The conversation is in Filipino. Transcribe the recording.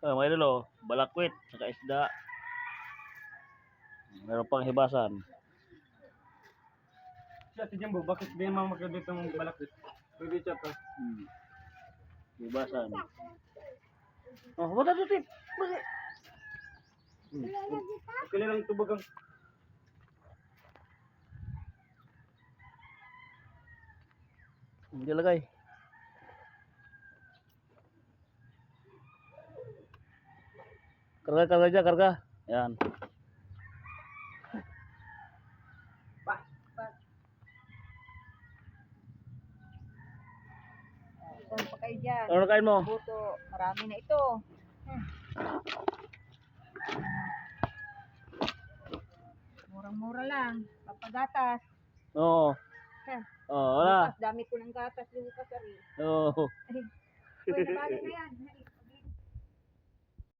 Mga idol, oh, balakwit, saka isda. Meron pang hibasan. Siya, si Jumbo, bakit di naman magkabit ang balakit? Pwede siya to. Hibasan. Oh, wala dito, Tip. Bakit? Okay lang tubog ang... Hindi lagay. Karga aja, karga. Yan. Saan pa kayo dyan? Ano kain mo? Buto, marami na ito. Murang-mura lang. Papagatas. Oo. Oh, wala. Bukas, dami ko ng gatas. Bukas, ari. Oo. Uy, nabali na yan.